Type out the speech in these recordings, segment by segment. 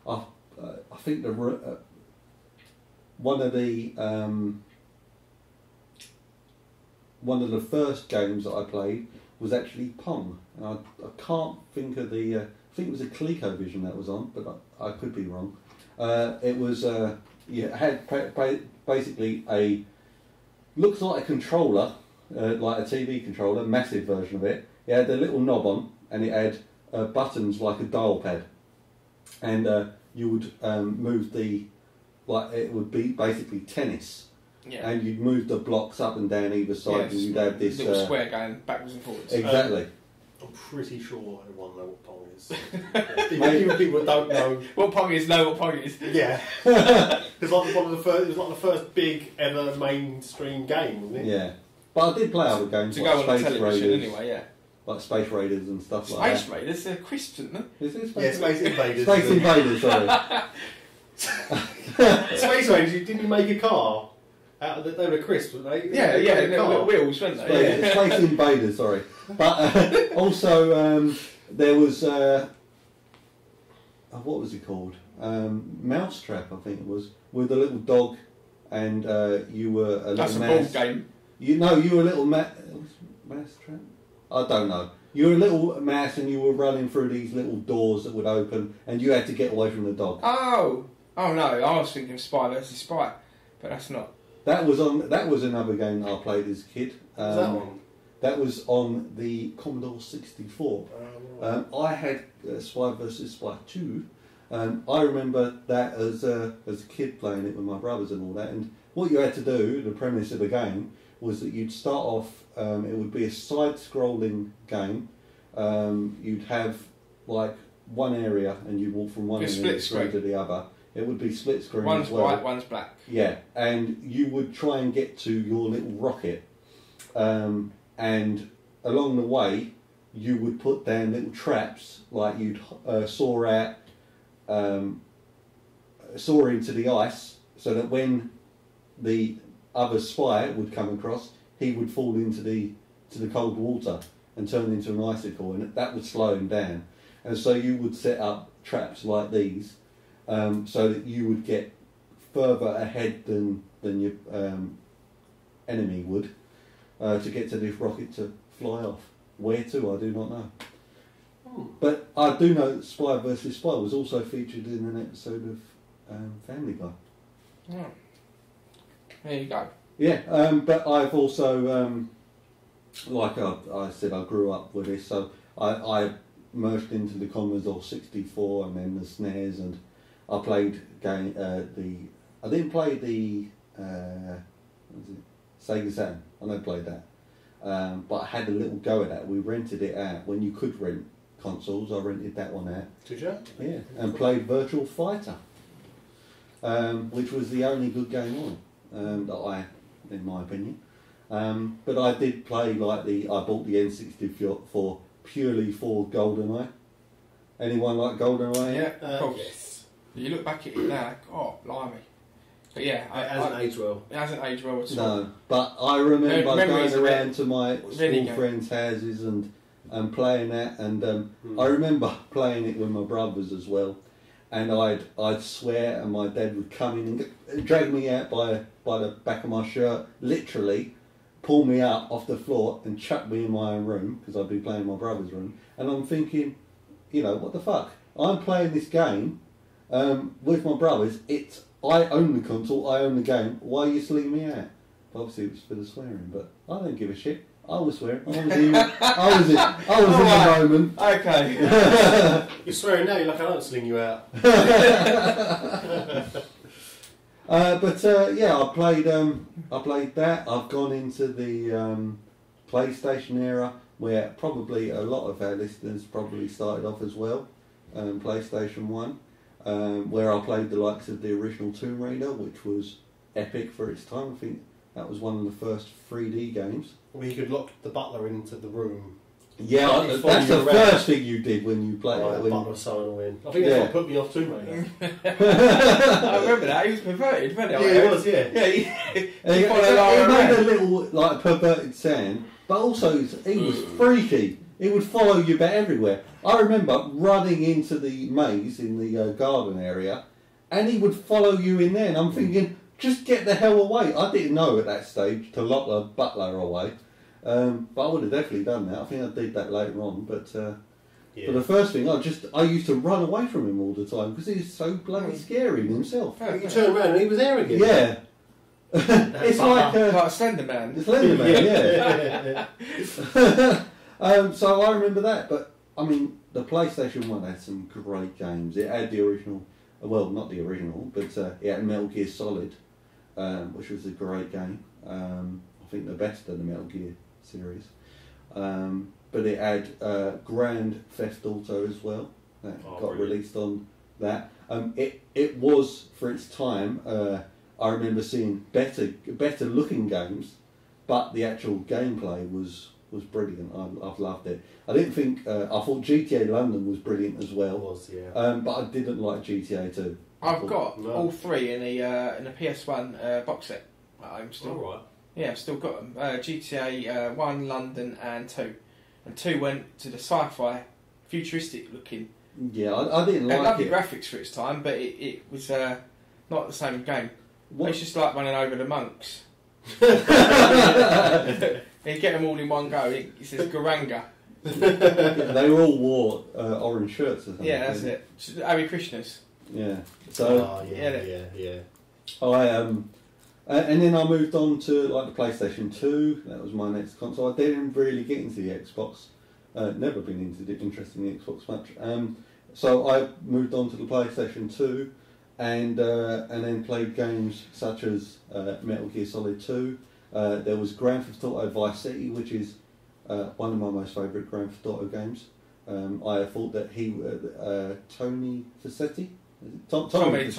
I think one of the first games that I played was actually Pong, and I can't think of the. I think it was a ColecoVision that was on, but I could be wrong. It was it had basically looks like a controller, like a TV controller, massive version of it. It had a little knob on, and it had buttons like a dial pad, and you would move it would be basically tennis. Yeah. And you'd move the blocks up and down either side, and you'd have this little square going backwards and forwards. Exactly. I'm pretty sure everyone knows what Pong is. Even people that don't know what Pong is know what Pong is. Yeah. It's like one of the first. It was like the first big ever mainstream game, wasn't it? Yeah. But I did play other games to like go on Space television Raiders, anyway. Yeah. Like Space Raiders and stuff like that. Space Raiders, they're crisps, isn't they? Is it Space Invaders? Space Invaders, sorry. Space Raiders. Didn't you make a car? They were crisps, weren't they? Yeah, they were little wheels, weren't they? Space Invaders, sorry. But also there was what was it called? Mousetrap, I think it was, with a little dog, and you were a little mouse. That's a board game. You were a little mousetrap. I don't know. You were a little mouse, and you were running through these little doors that would open, and you had to get away from the dog. Oh no! I was thinking of Spy vs Spy, but that's not. That was another game that I played as a kid. Was that one? That was on the Commodore 64. I had Spy vs Spy 2. I remember that as a kid playing it with my brothers and all that. And what you had to do, the premise of the game, was that you'd start off. It would be a side-scrolling game. You'd have like one area, and you'd walk from one area to the other. It would be split screen. One's as well. white, one's black. Yeah, and you would try and get to your little rocket, and along the way, you would put down little traps, like you'd saw into the ice, so that when the other spy would come across, he would fall into the cold water and turn into an icicle, and that would slow him down. And so you would set up traps like these. So that you would get further ahead than your enemy would to get to this rocket to fly off. Where to, I do not know. But I do know that Spy vs Spy was also featured in an episode of Family Guy. Oh. There you go. Yeah, but I've also, like I said, I grew up with this, so I merged into the Commodore 64 and then the SNES, and I played I didn't play the Sega Saturn. I never played that, but I had a little go at that. We rented it out when you could rent consoles. I rented that one out. Did you? Yeah, and played Virtual Fighter, which was the only good game on that in my opinion. But I did play I bought the N64 purely for GoldenEye. Anyone like GoldenEye? Yeah, of course. Yes. You look back at it now, oh, blimey. But yeah, it hasn't aged well. It hasn't aged well at all. No, but I remember going around to my school friends' houses and playing that, and I remember playing it with my brothers as well. And I'd swear, and my dad would come in and drag me out by the back of my shirt, literally pull me up off the floor and chuck me in my own room, because I'd be playing in my brother's room. And I'm thinking, what the fuck? I'm playing this game with my brothers. I own the console, I own the game. Why are you slinging me out? Obviously, it was for the swearing, but I don't give a shit. I was swearing. I was in the moment. Okay. You're swearing now. You're like, I don't sling you out. Yeah, I played that. I've gone into the PlayStation era, where probably a lot of our listeners probably started off as well. PlayStation 1, where I played the likes of the original Tomb Raider, which was epic for its time. I think that was one of the first 3D games. Where you could lock the butler into the room. Yeah, that's the first thing you did when you played it. The butler was so annoying. I think that's what put me off Tomb Raider. I remember that. He was perverted, wasn't he? Yeah, he was, yeah. Yeah, he made a little perverted sound, but also he was freaky. It would follow you about everywhere. I remember running into the maze in the garden area, and he would follow you in there. And I'm thinking, just get the hell away. I didn't know at that stage to lock the butler away. But I would have definitely done that. I think I did that later on. But but the first thing, I used to run away from him all the time because he was so bloody scary himself. You turned around and he was there again. Yeah. It's like Slender Man. Slender Man, yeah. So I remember that, but I mean, the PlayStation 1 had some great games. It had the original, well, not the original, but it had Metal Gear Solid, which was a great game. I think the best of the Metal Gear series. But it had Grand Theft Auto as well. That got released on that. It was, for its time, I remember seeing better looking games, but the actual gameplay was brilliant. I've loved it. I didn't think I thought GTA London was brilliant as well. It was, yeah. But I didn't like GTA 2. I've got all three in the PS1 box set at home still. All right. Yeah, I've still got them. GTA 1, London, and 2. And 2 went to the sci-fi, futuristic looking. Yeah, I didn't like it. Lovely graphics for its time, but it was not the same game. It's just like running over the monks. You get them all in one go. It says Garanga. They all wore orange shirts or something. Yeah, that's it. Hare Krishnas. Yeah. So yeah. And then I moved on to like the PlayStation 2. That was my next console. I didn't really get into the Xbox. Never been interested in the Xbox much. So I moved on to the PlayStation 2, and then played games such as Metal Gear Solid 2. There was Grand Theft Auto Vice City, which is one of my most favourite Grand Theft Auto games. I thought that Tony Facchetti, Tommy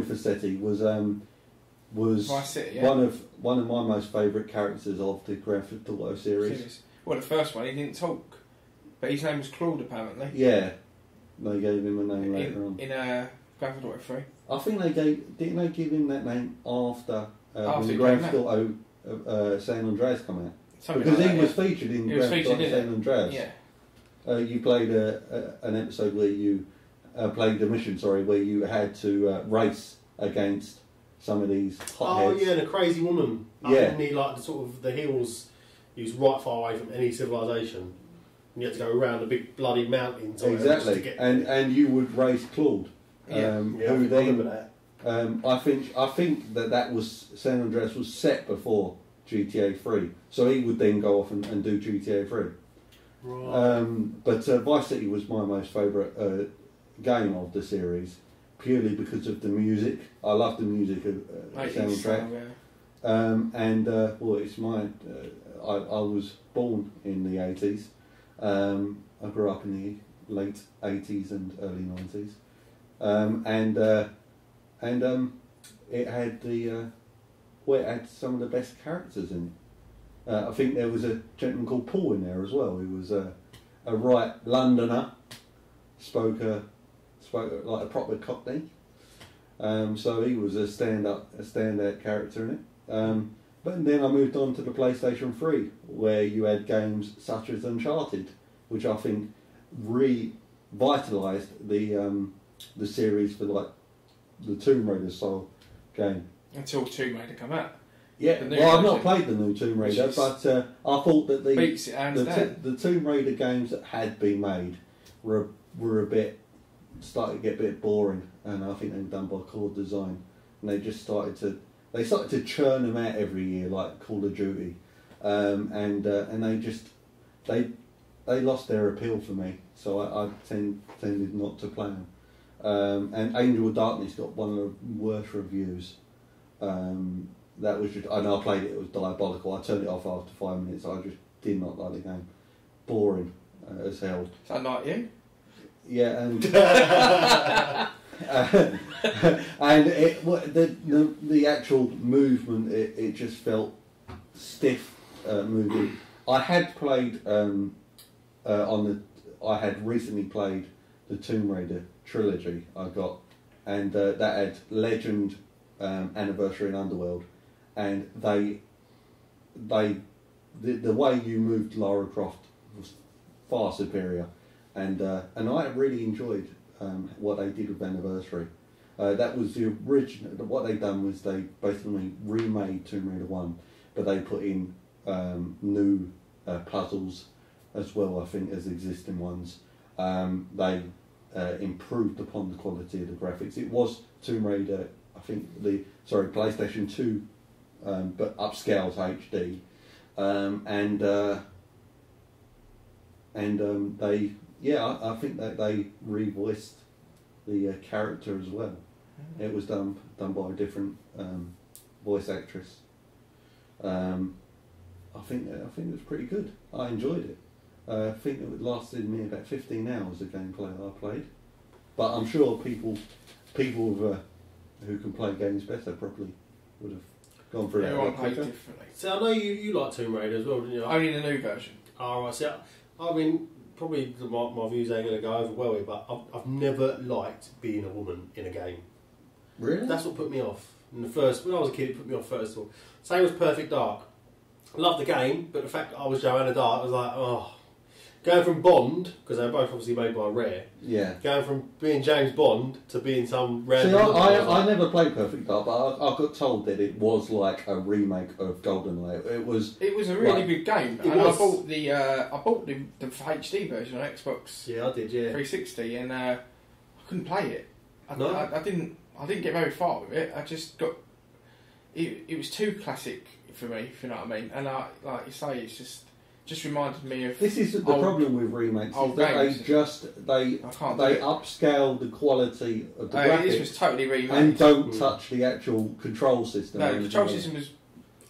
Facchetti was Vice City, one of my most favourite characters of the Grand Theft Auto series. Well, the first one, he didn't talk, but his name was Claude, apparently. Yeah, they gave him a name later on. In Grand Theft Auto 3. I think didn't they give him that name after when Grand Theft Auto San Andreas come out? Because he was featured in Grand Theft Auto San Andreas. Yeah. You played an episode where you played the mission, where you had to race against some of these hotheads. Oh yeah, and a crazy woman. Yeah. The hills. He was right far away from any civilization. And you had to go around the big bloody mountains. Exactly. To get and you would race Claude. I remember that. I think that was San Andreas was set before GTA 3, so he would then go off and do GTA 3. Right. But Vice City was my most favourite game of the series, purely because of the music. I love the music of soundtrack. It's mine. I was born in the 80s. I grew up in the late 80s and early 90s. It had it had some of the best characters in it. I think there was a gentleman called Paul in there as well. He was a right Londoner, spoke like a proper Cockney. So he was a standout character in it. But then I moved on to the PlayStation 3, where you had games such as Uncharted, which I think revitalised the series for like the Tomb Raider style game. Until Tomb Raider come out. Yeah, well, I've not played the new Tomb Raider, but I thought that the Tomb Raider games that had been made were started to get a bit boring, and I think they were done by Core Design, and they just started to churn them out every year like Call of Duty, and they lost their appeal for me, so I tended not to play them. And Angel of Darkness got one of the worst reviews. That was just, and I played it was diabolical. I turned it off after 5 minutes. I just did not like the game. Boring as hell. Sound like you? Yeah, and and the actual movement, it just felt stiff moving. I had played I had recently played the Tomb Raider trilogy I got, and that had Legend, Anniversary and Underworld, and the way you moved Lara Croft was far superior, and I really enjoyed what they did with Anniversary. That was the original. What they done was they basically remade Tomb Raider 1, but they put in new puzzles as well, I think, as existing ones. They improved upon the quality of the graphics. It was Tomb Raider, I think, PlayStation 2, but upscaled to HD, I think that they revoiced the character as well. It was done by a different voice actress. I think it was pretty good. I enjoyed it. I think it lasted me about 15 hours of gameplay I played. But I'm sure people who can play games better probably would have gone through that. Everyone plays differently. So I know you like Tomb Raider as well, didn't you? Only the new version. Oh, right. So, I mean, probably my views ain't going to go over well here, but I've never liked being a woman in a game. Really? That's what put me off. When I was a kid, it put me off first of all. Same as Perfect Dark. I loved the game, but the fact that I was Joanna Dark, I was like, oh. Going from Bond, because they were both obviously made by Rare. Yeah. Going from being James Bond to being some random. See, I never played Perfect Dark, but I got told that it was like a remake of GoldenEye. It was a really good game, and I bought the HD version on Xbox. Yeah, I did. Yeah. 360, and I couldn't play it. I didn't get very far with it. I just got. It was too classic for me, if you know what I mean. And like you say, it's just reminded me of. This is the problem with remakes. Is that they upscale the quality of the graphics. This was totally remade and don't touch the actual control system. No, the control system was.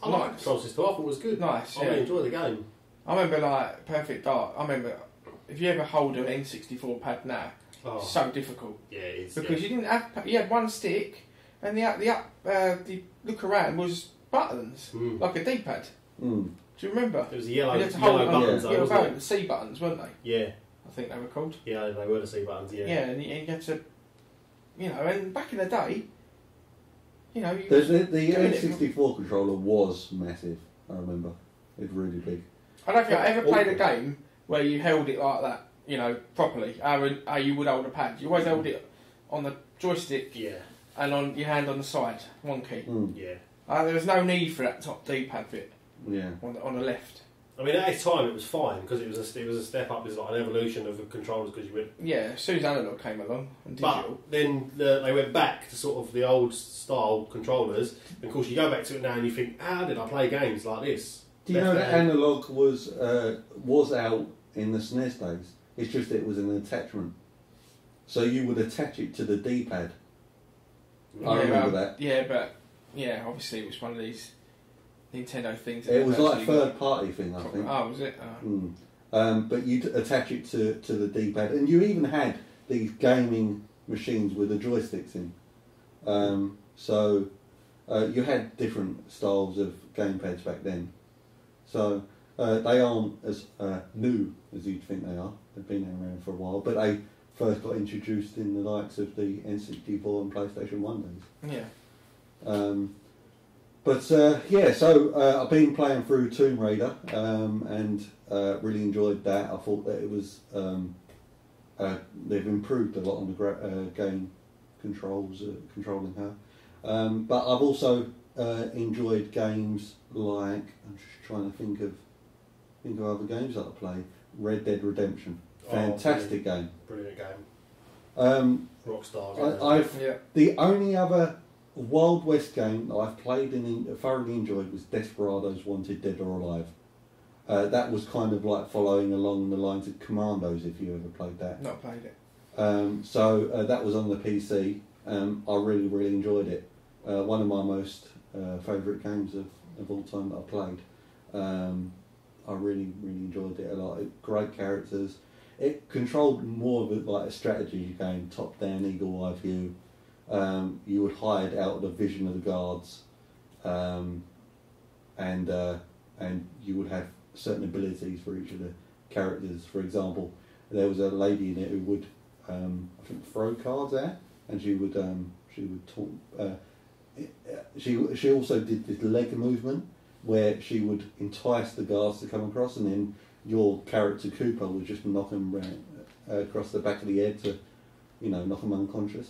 I like the control system. I thought it was good. Nice. I really enjoyed the game. I remember like Perfect Dark. I remember if you ever hold an N64 pad now, it's so difficult. Yeah, it is. Because you didn't have. You had one stick, and the look around was buttons like a D-pad. Mm. Do you remember? It was the yellow buttons, the C buttons, weren't they? Yeah. I think they were called. Yeah, they were the C buttons, yeah. Yeah, and you had to, and back in the day, the N64 controller was massive, I remember. It was really big. I don't think I ever played a game where you held it like that, properly, how you would hold a pad. You always held it on the joystick and on your hand on the side, one key. Mm. Yeah. There was no need for that top D-pad bit. Yeah. On the left. I mean, at its time it was fine because it was a step up. It's like an evolution of the controllers because you went. Yeah, as soon as analog came along and digital. But then they went back to sort of the old style controllers. And of course, you go back to it now and you think, how did I play games like this? Do you know that analog was out in the SNES days? It's just that it was an attachment, so you would attach it to the D-pad. I remember that. Yeah, but obviously it was one of these Nintendo things. It was like a third-party thing, I think. Oh, was it? But you'd attach it to the D-pad, and you even had these gaming machines with the joysticks in. So you had different styles of gamepads back then. So they aren't as new as you'd think they are. They've been around for a while, but they first got introduced in the likes of the N64 and PlayStation 1 days. Yeah. So I've been playing through Tomb Raider and really enjoyed that. I thought that it was they've improved a lot on the game controls, controlling her. But I've also enjoyed games like, I'm just trying to think of other games that I play. Red Dead Redemption, fantastic game. Brilliant game. Rockstar. The only other Wild West game that I've played and thoroughly enjoyed was Desperados Wanted Dead or Alive. That was kind of like following along the lines of Commandos, if you ever played that. Not played it. So that was on the PC. I really, really enjoyed it. One of my most favourite games of all time that I played. I really, really enjoyed it a lot. Great characters. It controlled more of a strategy game, top-down, eagle-eye view. You would hide out of the vision of the guards, and you would have certain abilities for each of the characters. For example, there was a lady in it who would, I think, throw cards out, and she would talk. She also did this leg movement where she would entice the guards to come across, and then your character Cooper would just knock him across the back of the head to, knock him unconscious.